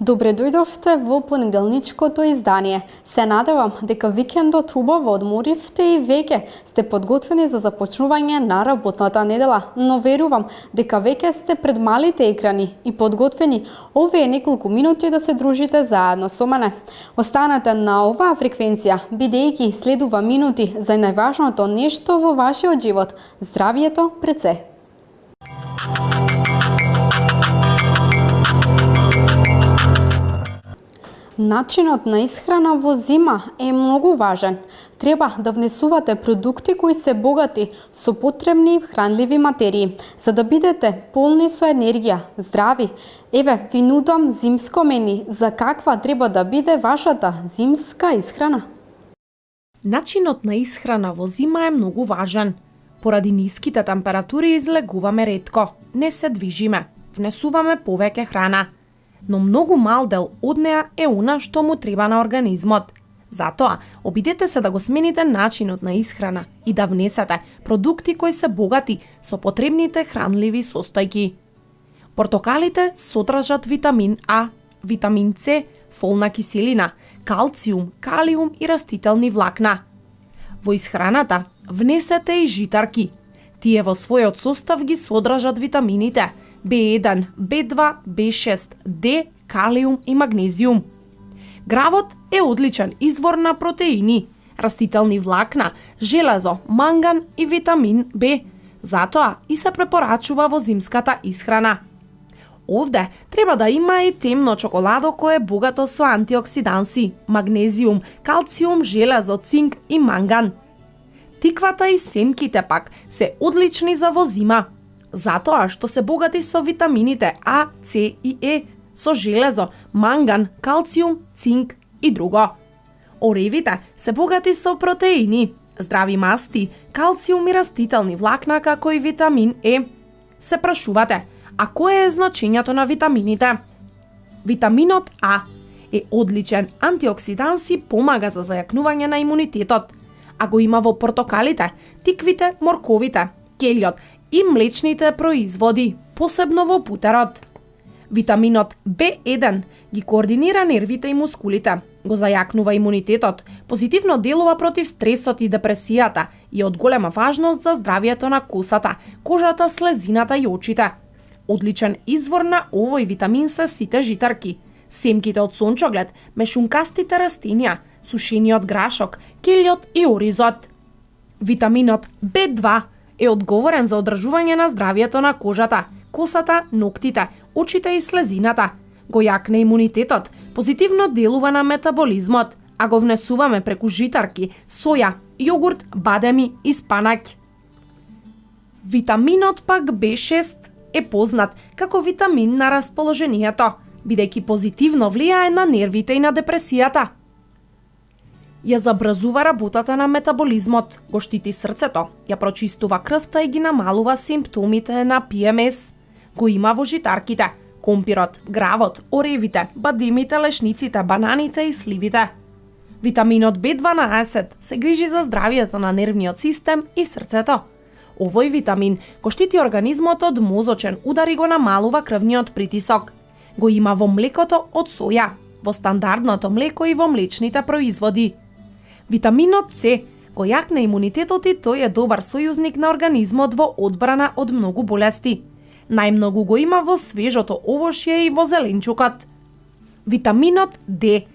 Добре дојдовте во понеделничкото издание. Се надевам дека викендот убаво одморивте и веќе сте подготвени за започнување на работната недела, но верувам дека веќе сте пред малите екрани и подготвени овие неколку минути да се дружите заедно со мене. Останете на оваа фреквенција, бидејќи следува минути за најважното нешто во вашиот живот – здравието пред се. Начинот на исхрана во зима е многу важен. Треба да внесувате продукти кои се богати со потребни хранливи материи, за да бидете полни со енергија, здрави. Еве, ви нудам зимско мени за каква треба да биде вашата зимска исхрана. Начинот на исхрана во зима е многу важен. Поради ниските температури излегуваме ретко, не се движиме, внесуваме повеќе храна. Но многу мал дел од неа е она што му треба на организмот. Затоа, обидете се да го смените начинот на исхрана и да внесете продукти кои се богати со потребните хранливи состојки. Портокалите содржат витамин А, витамин С, фолна киселина, калциум, калиум и растителни влакна. Во исхраната внесете и житарки. Тие во својот состав ги содржат витамините B1, B2, B6, D, калиум и магнезиум. Гравот е одличен извор на протеини, растителни влакна, железо, манган и витамин Б. Затоа и се препорачува во зимската исхрана. Овде треба да има и темно чоколадо кое е богато со антиоксиданси, магнезиум, калциум, железо, цинк и манган. Тиквата и семките пак се одлични за во зима, затоа што се богати со витамините А, С и Е, со железо, манган, калциум, цинк и друго. Оревите се богати со протеини, здрави масти, калциум и растителни влакна како и витамин Е. Се прашувате, а кое е значењето на витамините? Витаминот А е одличен антиоксиданс и помага за зајакнување на имунитетот, а го има во портокалите, тиквите, морковите, келјот и млечните производи, посебно во путерот. Витаминот B1 ги координира нервите и мускулите, го зајакнува имунитетот, позитивно делува против стресот и депресијата и е од голема важност за здравието на косата, кожата, слезината и очите. Одличен извор на овој витамин се сите житарки, семките од сончоглед, мешункастите растенија, сушениот грашок, келјот и оризот. Витаминот B2 е одговорен за одржување на здравието на кожата, косата, ноктите, очите и слезината. Го јакне имунитетот, позитивно делува на метаболизмот, а го внесуваме преку житарки, соја, јогурт, бадеми и спанаќ. Витаминот пак B6 е познат како витамин на расположението, бидејќи позитивно влијае на нервите и на депресијата. Ја забрзува работата на метаболизмот, го штити срцето, ја прочистува крвта и ги намалува симптомите на ПМС. Го има во житарките, компирот, гравот, оревите, бадемите, лешниците, бананите и сливите. Витаминот B12 се грижи за здравието на нервниот систем и срцето. Овој витамин го штити организмот од мозочен удар и го намалува крвниот притисок. Го има во млекото од соја, во стандардното млеко и во млечните производи. Витаминот С го јакне имунитетот и тој е добар сојузник на организмот во одбрана од многу болести. Најмногу го има во свежото овошје и во зеленчукот. Витаминот Д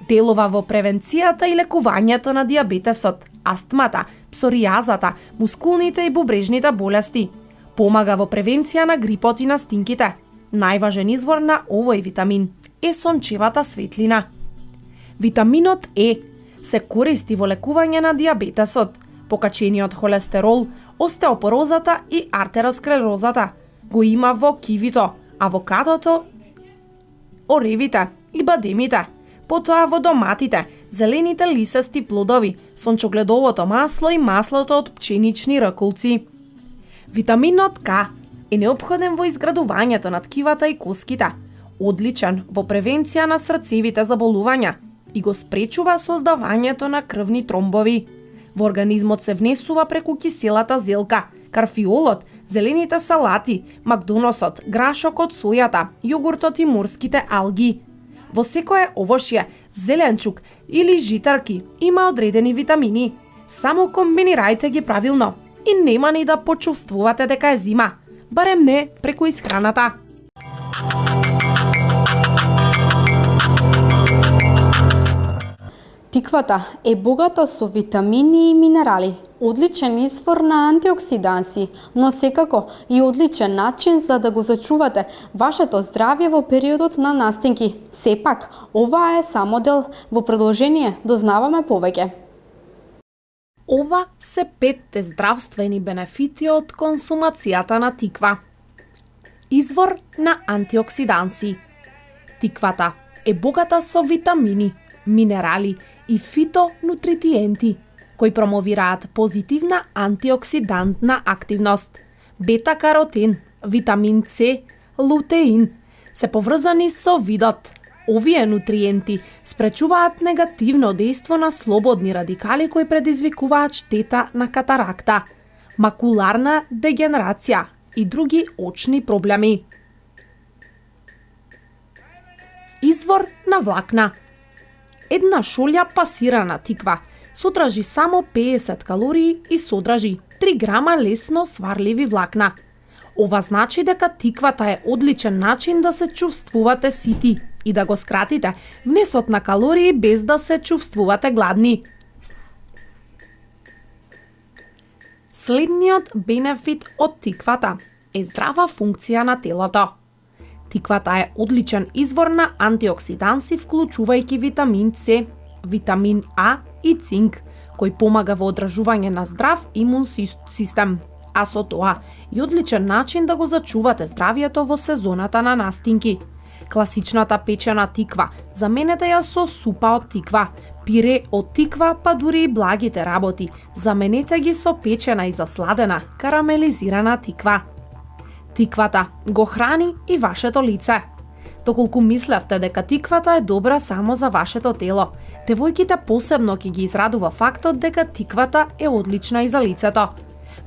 делува во превенцијата и лекувањето на дијабетесот, астмата, псоријазата, мускулните и бубрежните болести. Помага во превенција на грипот и настинките. Најважен извор на овој витамин е сончевата светлина. Витаминот Е се користи во лекување на дијабетесот, покачениот холестерол, остеопорозата и артеросклерозата. Го има во кивито, авокадото, оревите и бадемите, потоа во доматите, зелените лисести плодови, сончогледовото масло и маслото од пченични раколци. Витаминот К е неопходен во изградувањето на ткивата и коските, одличен во превенција на срцевите заболувања и го спречува создавањето на крвни тромбови. Во организмот се внесува преку киселата зелка, карфиолот, зелените салати, макдоносот, грашокот, сојата, јогуртот и морските алги. Во секое овошје, зеленчук или житарки има одредени витамини. Само комбинирајте ги правилно и нема ни да почувствувате дека е зима, барем не преку исхраната. Тиквата е богата со витамини и минерали, одличен извор на антиоксиданси, но секако и одличен начин за да го зачувате вашето здравје во периодот на настинки. Сепак, ова е само дел, во продолжение дознаваме повеќе. Ова се 5 здравствени бенефити од консумацијата на тиква. Извор на антиоксиданси. Тиквата е богата со витамини, минерали и фитонутритиенти, кои промовираат позитивна антиоксидантна активност. Бета-каротен, витамин С, лутеин се поврзани со видот. Овие нутриенти спречуваат негативно дејство на слободни радикали кои предизвикуваат штета на катаракта, макуларна дегенерација и други очни проблеми. Извор на влакна. Една шолја пасирана тиква содржи само 50 калории и содржи 3 грама лесно сварливи влакна. Ова значи дека тиквата е одличен начин да се чувствувате сити и да го скратите внесот на калории без да се чувствувате гладни. Следниот бенефит од тиквата е здрава функција на телото. Тиквата е одличен извор на антиоксиданси, вклучувајќи витамин С, витамин А и цинк, кој помага во одржување на здрав имун систем, а со тоа и одличен начин да го зачувате здравието во сезоната на настинки. Класичната печена тиква заменете ја со супа од тиква, пире од тиква, па дури и благите работи. Заменете ги со печена и засладена, карамелизирана тиква. Тиквата го храни и вашето лице. Доколку мислевте дека тиквата е добра само за вашето тело, девојките посебно ќе ги израдува фактот дека тиквата е одлична и за лицето.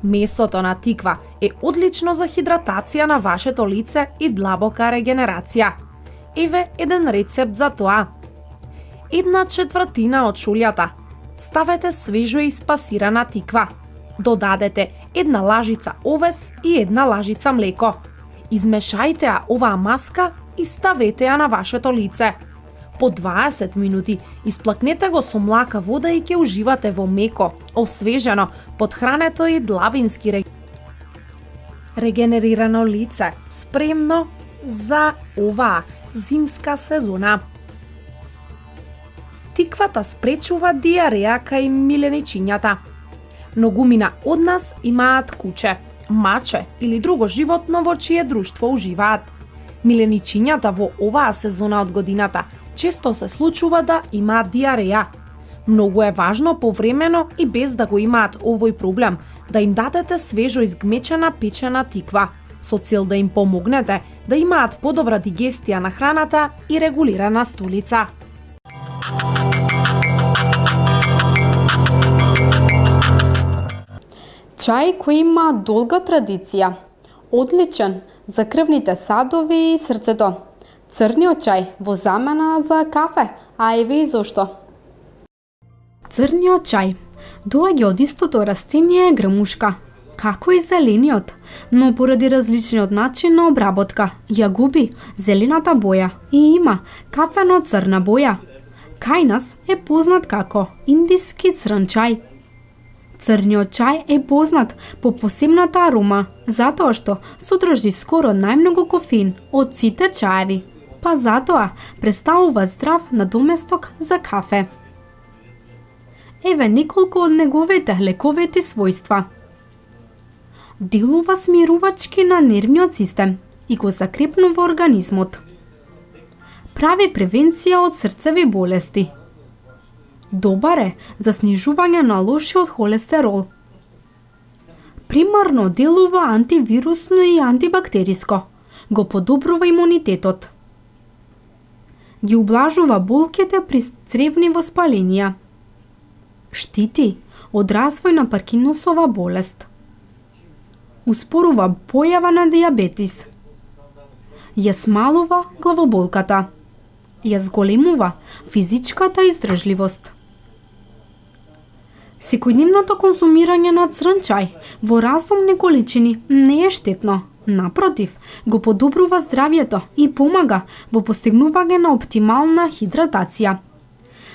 Месото на тиква е одлично за хидратација на вашето лице и длабока регенерација. Еве еден рецепт за тоа. 1/4 од шолјата ставете свежо и спасирана тиква. Додадете 1 лажица овес и 1 лажица млеко. Измешајте ја оваа маска и ставете ја на вашето лице. По 20 минути исплакнете го со млака вода и ќе уживате во меко, освежено, подхрането и длабински регенерирано лице, спремно за оваа зимска сезона. Тиквата спречува диареја кај миленичињата. Многумина од нас имаат куче, маче или друго животно во чие друштво уживаат. Миленичињата во оваа сезона од годината често се случува да имаат диареја. Многу е важно повремено и без да го имаат овој проблем да им дадете свежо изгмечена печена тиква, со цел да им помогнете да имаат подобра дигестија на храната и регулирана столица. Чај кој има долга традиција. Одличен за крвните садови и срцето. Црниот чај во замена за кафе, а еве и зошто. Црниот чај доаѓа од истото растение грмушка, како и зелениот, но поради различниот начин на обработка ја губи зелената боја и има кафено-црна боја. Кај нас е познат како индиски црн чај. Црниот чај е познат по посебната арома, затоа што содржи скоро најмногу кофеин од сите чаеви, па затоа представува здрав надоместок за кафе. Еве неколку од неговите лековити својства. Делува смирувачки на нервниот систем и го закрепнува организмот. Прави превенција од срцеви болести. Добар е за снижување на лошиот холестерол. Примарно делува антивирусно и антибактериско. Го подобрува имунитетот. Ги ублажува болките при цревни воспаленија. Штити од развој на Паркинсонова болест. Успорува појава на дијабетис. Ја смалува главоболката. ја зголемува физичката издржливост. Секојдневното консумирање на црн чај во разумни количини не е штетно. Напротив, го подобрува здравјето и помага во постигнување на оптимална хидратација.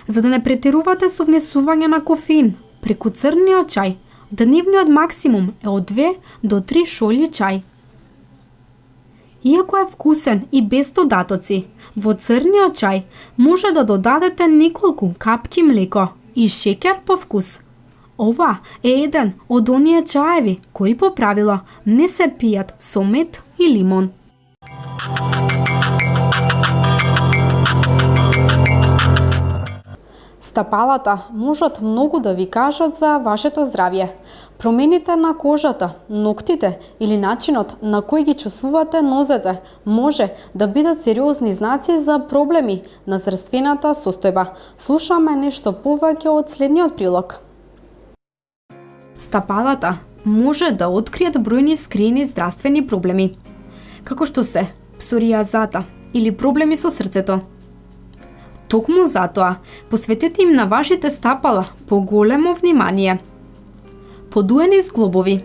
За да не претерувате со внесување на кофеин преку црниот чај, дневниот максимум е од 2 до 3 шолји чај. Иако е вкусен и без додатоци, во црниот чај може да додадете неколку капки млеко и шеќер по вкус. Ова е еден од оние чаеви кои по правило не се пијат со мед и лимон. Стапалата можат многу да ви кажат за вашето здравје. Промените на кожата, ноктите или начинот на кој ги чувствувате нозете може да бидат сериозни знаци за проблеми на здравствената состојба. Слушаме нешто повеќе од следниот прилог. Стапалата може да откријат бројни скриени здравствени проблеми, како што се псоријазата или проблеми со срцето. Токму затоа, посветете им на вашите стапала поголемо внимание. Подуени зглобови.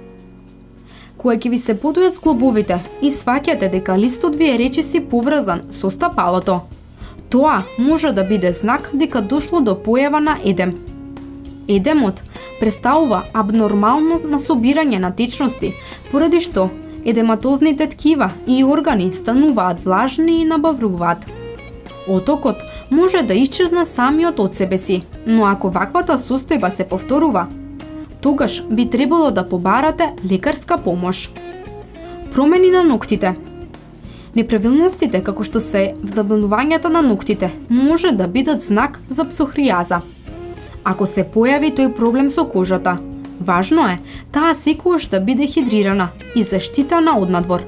Кога ќе ви се подујат зглобовите и сваќате дека листот ви е речиси поврзан со стапалото, тоа може да биде знак дека дошло до појава на едем. Едемот представува абнормално насобирање на течности, поради што едематозните ткива и органи стануваат влажни и набавруваат. Отокот може да исчезне самиот од себе си, но ако ваквата состојба се повторува, тогаш би требало да побарате лекарска помош. Промени на ноктите. Неправилностите како што се вдавнувањето на ноктите може да бидат знак за псоријаза. Ако се појави тој проблем со кожата, важно е таа секогаш да биде хидрирана и заштитена однадвор,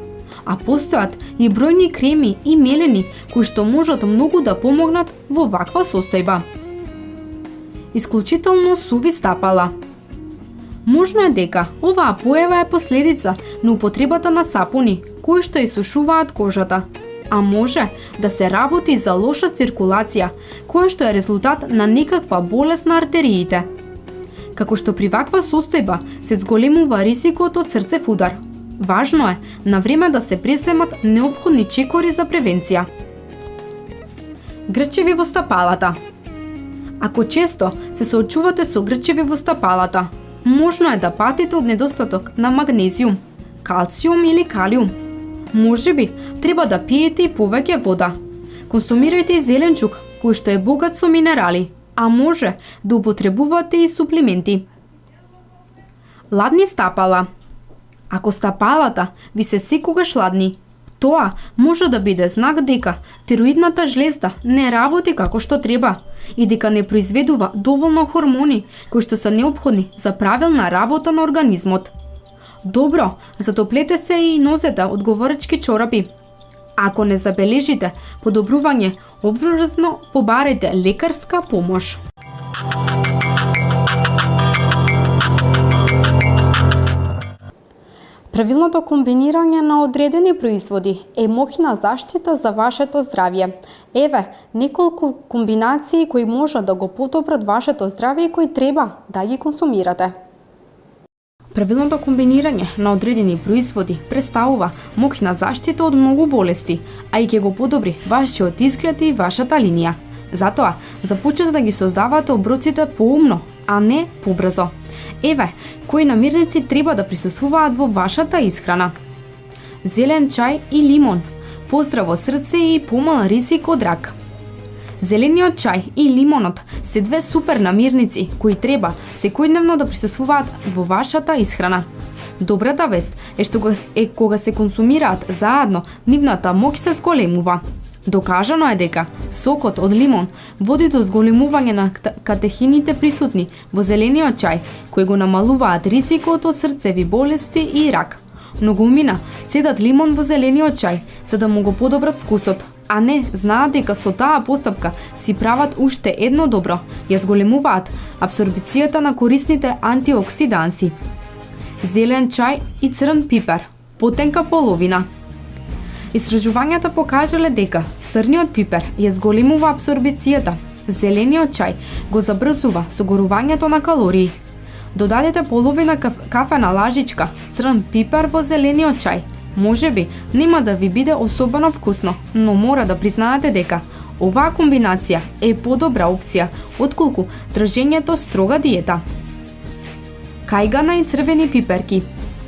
а постојат и бројни креми и мелени кои што можат многу да помогнат во ваква состојба. Исклучително суви стапала. Можно е дека оваа појава е последица на употребата на сапуни кои што исушуваат кожата, а може да се работи за лоша циркулација, која што е резултат на некаква болест на артериите. Како што при ваква состојба се зголемува ризикот од срцев удар. Важно е на време да се преземат неопходни чекори за превенција. Грчеви во стапалата. Ако често се соочувате со грчеви во стапалата, можно е да патите од недостаток на магнезиум, калциум или калиум. Можеби треба да пиете и повеќе вода. Консумирајте и зеленчук кој што е богат со минерали, а може да употребувате и суплементи. Ладни стапала. Ако стапалата ви се секогаш ладни, тоа може да биде знак дека тироидната жлезда не работи како што треба и дека не произведува доволно хормони кои што се неопходни за правилна работа на организмот. Добро, затоплете се и нозете од говоречки чорапи. Ако не забележите подобрување, обврзно побарете лекарска помош. Правилното комбинирање на одредени производи е моќна заштита за вашето здравје. Еве неколку комбинации кои можат да го подобрат вашето здравје и кои треба да ги консумирате. Правилното комбинирање на одредени производи представува моќна заштита од многу болести, а и ќе го подобри вашиот изглед и вашата линија. Затоа, започнете да ги создавате оброците поумно, а не побрзо. Еве, кои намирници треба да присуствуваат во вашата исхрана. Зелен чај и лимон, поздраво срце и помал ризик од рак. Зелениот чај и лимонот се две супер намирници кои треба секојдневно да присуствуваат во вашата исхрана. Добрата вест е што кога се консумираат заедно, нивната моќ се зголемува. Докажано е дека сокот од лимон води до зголемување на катехините присутни во зелениот чај, кои го намалуваат ризикот од срцеви болести и рак. Многумина цедат лимон во зелениот чај за да му го подобрат вкусот, а не знаат дека со таа постапка си прават уште едно добро, ја зголемуваат абсорбцијата на корисните антиоксиданси. Зелен чај и црн пипер, потенка половина. Истражувањата покажале дека црниот пипер ја зголемува абсорбицијата, зелениот чај го забрзува согорувањето на калории. Додадете половина кафена лажичка црн пипер во зелениот чај. Можеби нема да ви биде особено вкусно, но мора да признаете дека оваа комбинација е подобра опција отколку држењето строга диета. Кајгана и црвени пиперки,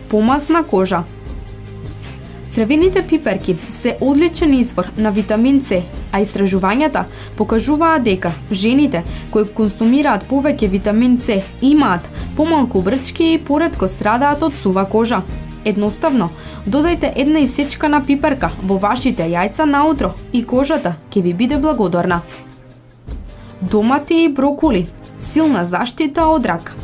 помазна кожа. Црвените пиперки се одличен извор на витамин С, а истражувањата покажуваат дека жените кои консумираат повеќе витамин С имаат помалку брчки и поретко страдаат од сува кожа. Едноставно, додајте една исечкана пиперка во вашите јајца наутро и кожата ќе ви биде благодарна. Домати и брокули, силна заштита од рак.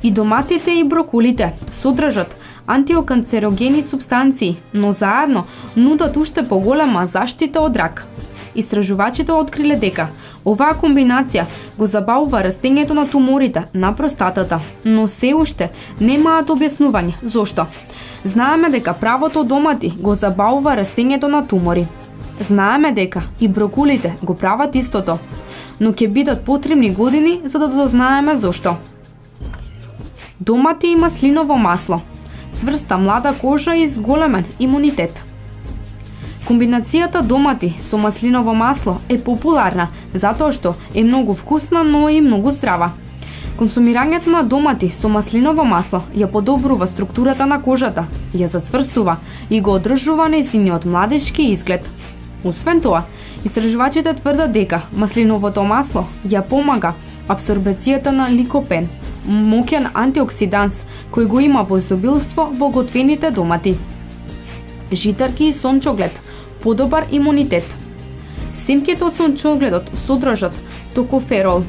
И доматите и брокулите содржат антиоканцерогени супстанции, но заедно нудат уште поголема заштита од рак. Истражувачите откриле дека оваа комбинација го забавува растењето на туморите на простатата, но се уште немаат објаснување зошто. Знаеме дека правото домати го забавува растењето на тумори. Знаеме дека и брокулите го прават истото, но ќе бидат потребни години за да дознаеме зошто. Домати и маслиново масло, цврста млада кожа и зголемен имунитет. Комбинацијата домати со маслиново масло е популарна затоа што е многу вкусна, но и многу здрава. Консумирањето на домати со маслиново масло ја подобрува структурата на кожата, ја зацврстува и го одржува нејзиниот младежки изглед. Освен тоа, истражувачите тврдат дека маслиновото масло ја помага абсорбацијата на ликопен, моќен антиоксиданс кој го има во изобилство во готвените домати. Житарки и сончоглед, подобар имунитет. Семките од сончогледот содржат токоферол,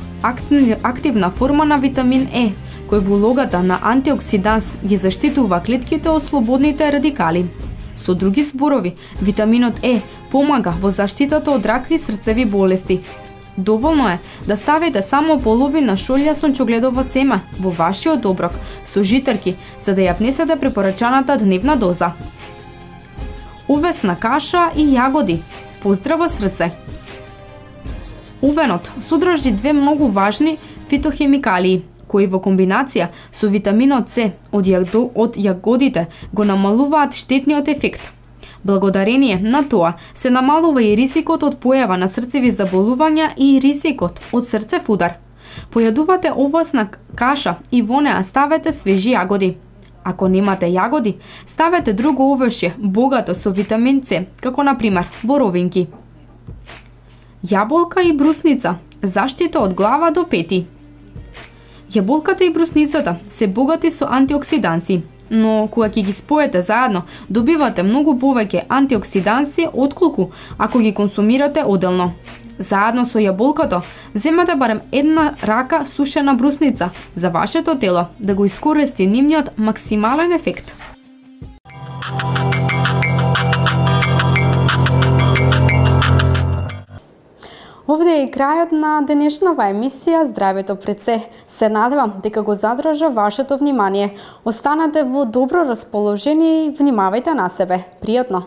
активна форма на витамин Е, кој во улогата на антиоксиданс ги заштитува клетките од слободните радикали. Со други зборови, витаминот Е помага во заштитата од рак и срцеви болести. Доволно е да ставите само половина шолја сончогледово семе во вашиот оброк со житарки за да ја внесете препорачаната дневна доза. Увесна каша и јагоди. Поздраво срце! Увенот содржи две многу важни фитохемикалии, кои во комбинација со витаминот С од јагодите го намалуваат штетниот ефект. Благодарение на тоа се намалува и ризикот од појава на срцеви заболувања и ризикот од срцев удар. Појадувате овосна каша и во неа ставете свежи јагоди. Ако немате јагоди, ставете друго овошје богато со витамин С, како на пример боровинки. Јаболка и брусница, заштита од глава до пети. Јаболката и брусницата се богати со антиоксиданси, но кога ќе ги споете заедно, добивате многу повеќе антиоксиданси отколку ако ги консумирате оделно. Заедно со јаболката, земете барем една рака сушена брусница за вашето тело да го искористи нивниот максимален ефект. Овде е крајот на денешнава емисија Здравето пред се. Се надевам дека го задржа вашето внимание. Останете во добро расположение и внимавајте на себе. Пријатно!